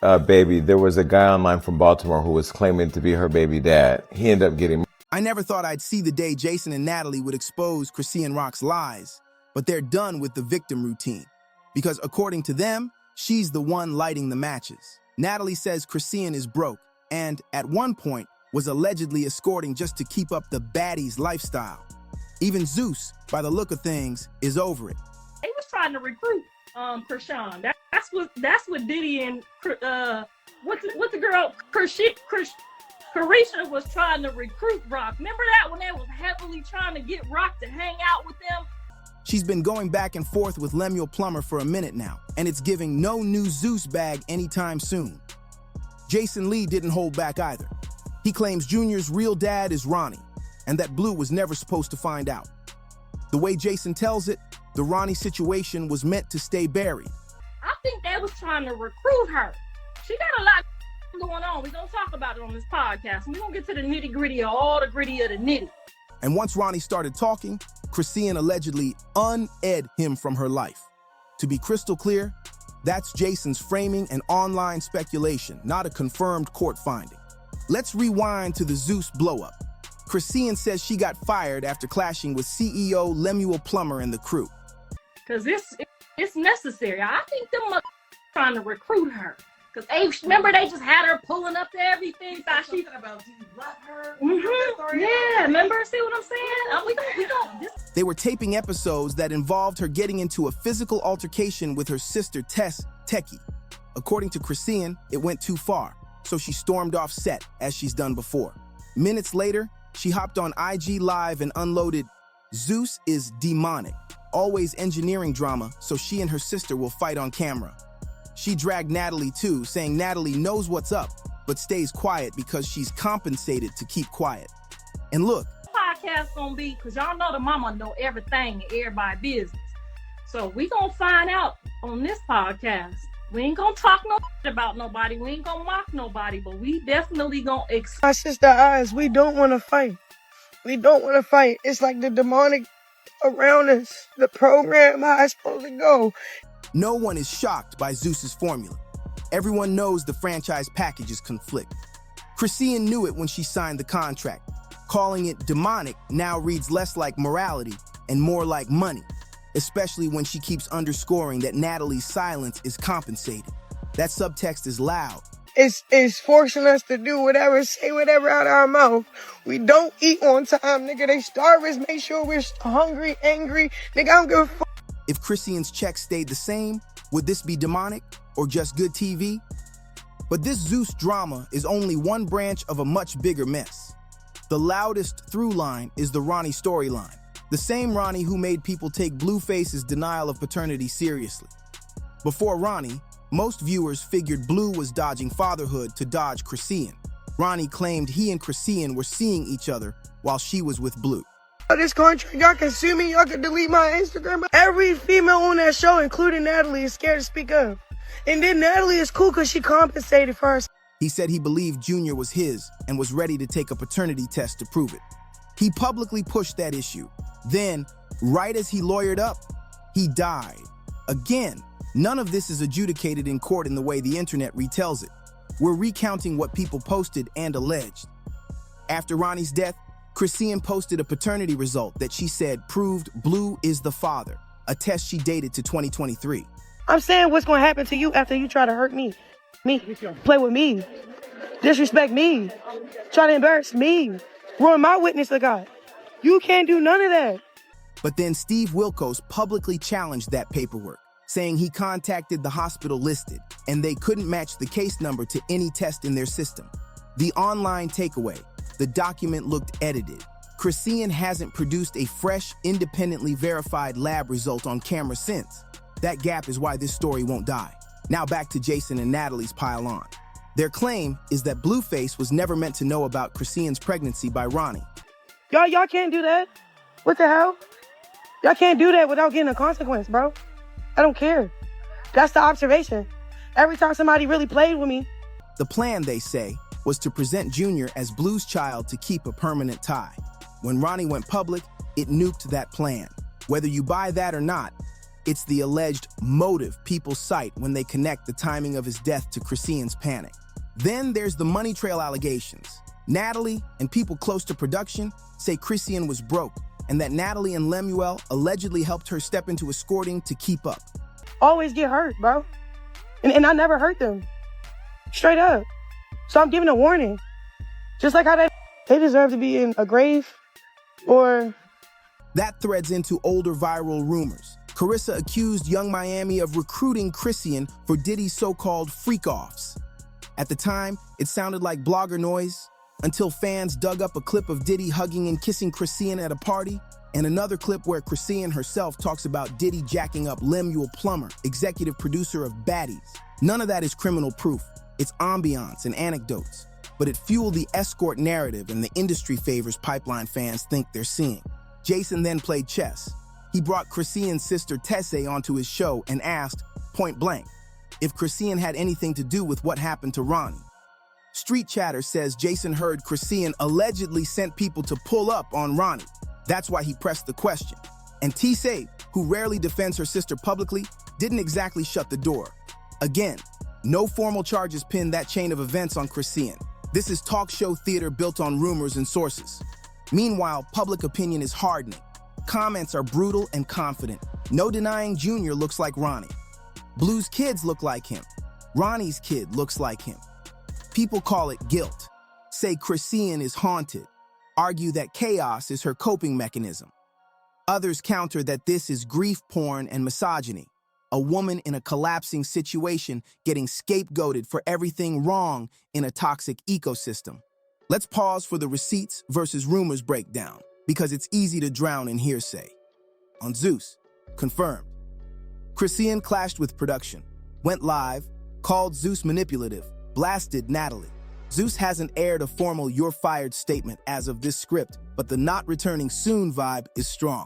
baby, there was a guy online from Baltimore who was claiming to be her baby dad. He ended up getting. I never thought I'd see the day Jason and Natalie would expose Chrisean Rock's lies, but they're done with the victim routine. Because according to them, she's the one lighting the matches. Natalie says Chrisean is broke and, at one point, was allegedly escorting just to keep up the baddie's lifestyle. Even Zeus, by the look of things, is over it. They was trying to recruit Chrisean. That's what Diddy and what the girl Carisha was trying to recruit Rock. Remember that when they was heavily trying to get Rock to hang out with them? She's been going back and forth with Lemuel Plummer for a minute now, and it's giving no new Zeus bag anytime soon. Jason Lee didn't hold back either. He claims Junior's real dad is Ronnie, and that Blue was never supposed to find out. The way Jason tells it, the Ronnie situation was meant to stay buried. I think they was trying to recruit her. She got a lot going on. We're going to talk about it on this podcast. We're going to get to the nitty-gritty of all the gritty of the nitty. And once Ronnie started talking, Chrisean allegedly un-ed him from her life. To be crystal clear, that's Jason's framing and online speculation, not a confirmed court finding. Let's rewind to the Zeus blowup. Chrisean says she got fired after clashing with CEO Lemuel Plummer and the crew. Because it's necessary. I think them trying to recruit her. Because remember they just had her pulling up to everything. Thought she about, do you love her? Yeah, remember? See what I'm saying? We don't. They were taping episodes that involved her getting into a physical altercation with her sister Tess Techie. According to Chrisean, it went too far, so she stormed off set as she's done before. Minutes later, she hopped on IG Live and unloaded, "Zeus is demonic, always engineering drama so she and her sister will fight on camera." She dragged Natalie too, saying Natalie knows what's up, but stays quiet because she's compensated to keep quiet. And look, podcast gonna be, because y'all know the mama know everything in everybody's business. So we gonna find out on this podcast. We ain't gonna talk no about nobody. We ain't gonna mock nobody, but we definitely gonna My sister eyes, we don't want to fight. We don't want to fight. It's like the demonic around us. The program, how it's supposed to go. no one is shocked by Zeus's formula. Everyone knows the franchise packages conflict. Chrisean knew it when she signed the contract. Calling it demonic now reads less like morality and more like money, especially when she keeps underscoring that Natalie's silence is compensated. That subtext is loud. It's forcing us to do whatever, say whatever out of our mouth. We don't eat on time, nigga. They starve us, make sure we're hungry, angry. Nigga, I don't give a fuck. If Chrisean's check stayed the same, would this be demonic or just good TV? But this Zeus drama is only one branch of a much bigger mess. The loudest through line is the Ronnie storyline. The same Ronnie who made people take Blueface's denial of paternity seriously. Before Ronnie, most viewers figured Blue was dodging fatherhood to dodge Chrisean. Ronnie claimed he and Chrisean were seeing each other while she was with Blue. This contract, y'all can sue me, y'all can delete my Instagram. Every female on that show, including Natalie, is scared to speak up. And then Natalie is cool because she compensated for us. He said he believed Junior was his and was ready to take a paternity test to prove it. He publicly pushed that issue. Then, right as he lawyered up, he died. Again, none of this is adjudicated in court in the way the internet retells it. We're recounting what people posted and alleged. After Ronnie's death, Chrisean posted a paternity result that she said proved Blue is the father, a test she dated to 2023. I'm saying what's going to happen to you after you try to hurt me. Play with me. Disrespect me. Try to embarrass me. Ruin my witness to God. You can't do none of that. But then Steve Wilkos publicly challenged that paperwork, saying he contacted the hospital listed and they couldn't match the case number to any test in their system. The online takeaway, the document looked edited. Chrisean hasn't produced a fresh, independently verified lab result on camera since. That gap is why this story won't die. Now back to Jason and Natalie's pile on. Their claim is that Blueface was never meant to know about Chrisean's pregnancy by Ronnie. Y'all can't do that. What the hell? Y'all can't do that without getting a consequence, bro. I don't care. That's the observation. Every time somebody really played with me. The plan, they say, was to present Junior as Blue's child to keep a permanent tie. When Ronnie went public, it nuked that plan. Whether you buy that or not, It's the alleged motive people cite when they connect the timing of his death to Chrisean's panic. Then there's the money trail allegations. Natalie and people close to production say Chrisean was broke and that Natalie and Lemuel allegedly helped her step into escorting to keep up. Always get hurt, bro. And I never hurt them. Straight up. So I'm giving a warning. Just like how they deserve to be in a grave or... That threads into older viral rumors. Carissa accused Young Miami of recruiting Chrisean for Diddy's so-called freak-offs. At the time, it sounded like blogger noise, until fans dug up a clip of Diddy hugging and kissing Chrisean at a party, and another clip where Chrisean herself talks about Diddy jacking up Lemuel Plummer, executive producer of Baddies. None of that is criminal proof. It's ambiance and anecdotes. But it fueled the escort narrative and the industry favors pipeline fans think they're seeing. Jason then played chess. He brought Chrisean's sister Tessé onto his show and asked, point blank, if Chrisean had anything to do with what happened to Ronnie. Street chatter says Jason heard Chrisean allegedly sent people to pull up on Ronnie. That's why he pressed the question. And Tessé, who rarely defends her sister publicly, didn't exactly shut the door. Again, no formal charges pinned that chain of events on Chrisean. This is talk show theater built on rumors and sources. Meanwhile, public opinion is hardening. Comments are brutal and confident. No denying Junior looks like Ronnie. Blue's kids look like him. Ronnie's kid looks like him. People call it guilt, say Chrisean is haunted, argue that chaos is her coping mechanism. Others counter that this is grief porn and misogyny, a woman in a collapsing situation getting scapegoated for everything wrong in a toxic ecosystem. Let's pause for the receipts versus rumors breakdown, because it's easy to drown in hearsay. On Zeus, confirmed. Chrisean clashed with production, went live, called Zeus manipulative, blasted Natalie. Zeus hasn't aired a formal "you're fired" statement as of this script, but the not returning soon vibe is strong.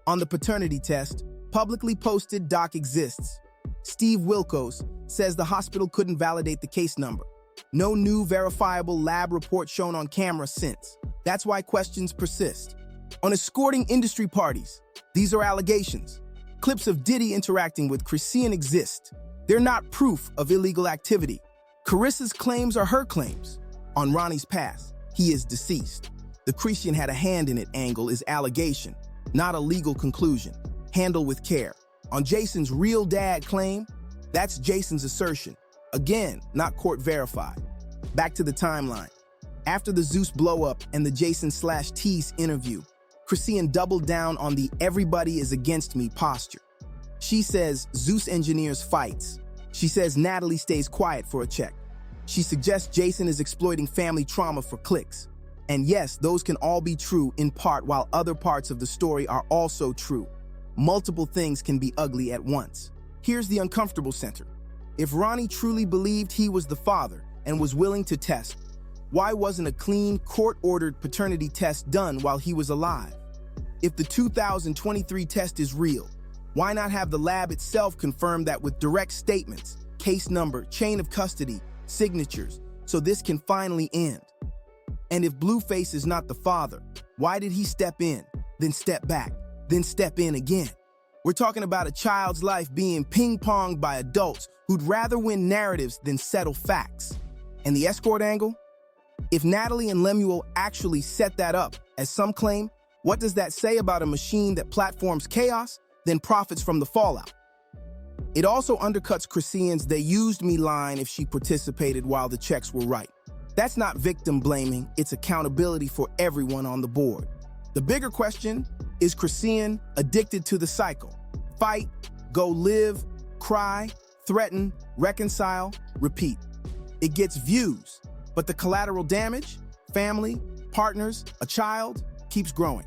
On the paternity test, publicly posted doc exists. Steve Wilkos says the hospital couldn't validate the case number. No new verifiable lab report shown on camera since. That's why questions persist. On escorting industry parties, these are allegations. Clips of Diddy interacting with Chrisean exist. They're not proof of illegal activity. Carissa's claims are her claims. On Ronnie's past, he is deceased. The Chrisean had a hand in it angle is allegation, not a legal conclusion. Handle with care. On Jason's real dad claim, that's Jason's assertion. Again, not court verified. Back to the timeline. After the Zeus blow-up and the Jason/Tease interview, Chrisean doubled down on the "everybody is against me" posture. She says Zeus engineers fights. She says Natalie stays quiet for a check. She suggests Jason is exploiting family trauma for clicks. And yes, those can all be true in part, while other parts of the story are also true. Multiple things can be ugly at once. Here's the uncomfortable center. If Ronnie truly believed he was the father and was willing to test, why wasn't a clean, court-ordered paternity test done while he was alive? If the 2023 test is real, why not have the lab itself confirm that with direct statements, case number, chain of custody, signatures, so this can finally end? And if Blueface is not the father, why did he step in, then step back, then step in again? We're talking about a child's life being ping-ponged by adults who'd rather win narratives than settle facts. And the escort angle? If Natalie and Lemuel actually set that up, as some claim, what does that say about a machine that platforms chaos, then profits from the fallout? It also undercuts Chrisean's "they used me" line if she participated while the checks were right. That's not victim blaming, it's accountability for everyone on the board. The bigger question, is Chrisean addicted to the cycle? Fight, go live, cry, threaten, reconcile, repeat. It gets views, but the collateral damage, family, partners, a child, keeps growing.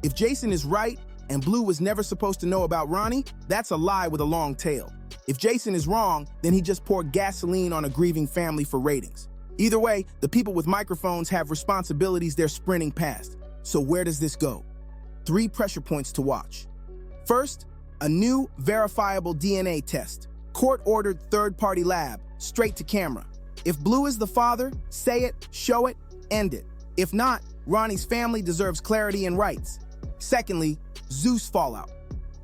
If Jason is right and Blue was never supposed to know about Ronnie, that's a lie with a long tail. If Jason is wrong, then he just poured gasoline on a grieving family for ratings. Either way, the people with microphones have responsibilities they're sprinting past. So where does this go? 3 pressure points to watch. First, a new verifiable DNA test. Court-ordered third-party lab, straight to camera. If Blue is the father, say it, show it, end it. If not, Ronnie's family deserves clarity and rights. Secondly, Zeus fallout.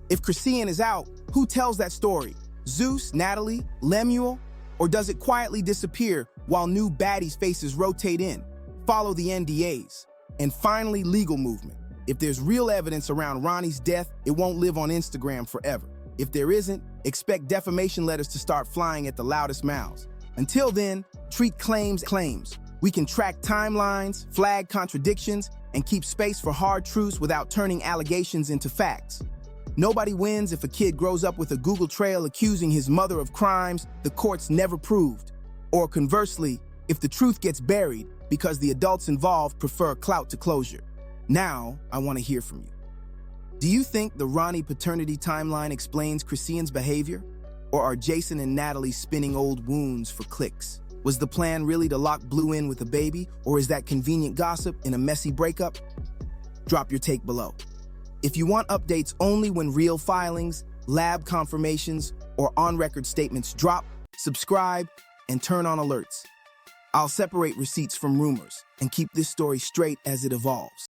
If Chrisean is out, Who tells that story? Zeus, Natalie, Lemuel? Or does it quietly disappear while new baddies' faces rotate in? Follow the NDAs. And finally, legal movement. If there's real evidence around Ronnie's death, it won't live on Instagram forever. If there isn't, expect defamation letters to start flying at the loudest mouths. Until then, treat claims. We can track timelines, flag contradictions, and keep space for hard truths without turning allegations into facts. Nobody wins if a kid grows up with a Google trail accusing his mother of crimes the courts never proved. Or conversely, if the truth gets buried because the adults involved prefer clout to closure. Now, I want to hear from you. Do you think the Ronnie paternity timeline explains Chrisean's behavior? Or are Jason and Natalie spinning old wounds for clicks? Was the plan really to lock Blue in with a baby, or is that convenient gossip in a messy breakup? Drop your take below. If you want updates only when real filings, lab confirmations, or on-record statements drop, subscribe and turn on alerts. I'll separate receipts from rumors and keep this story straight as it evolves.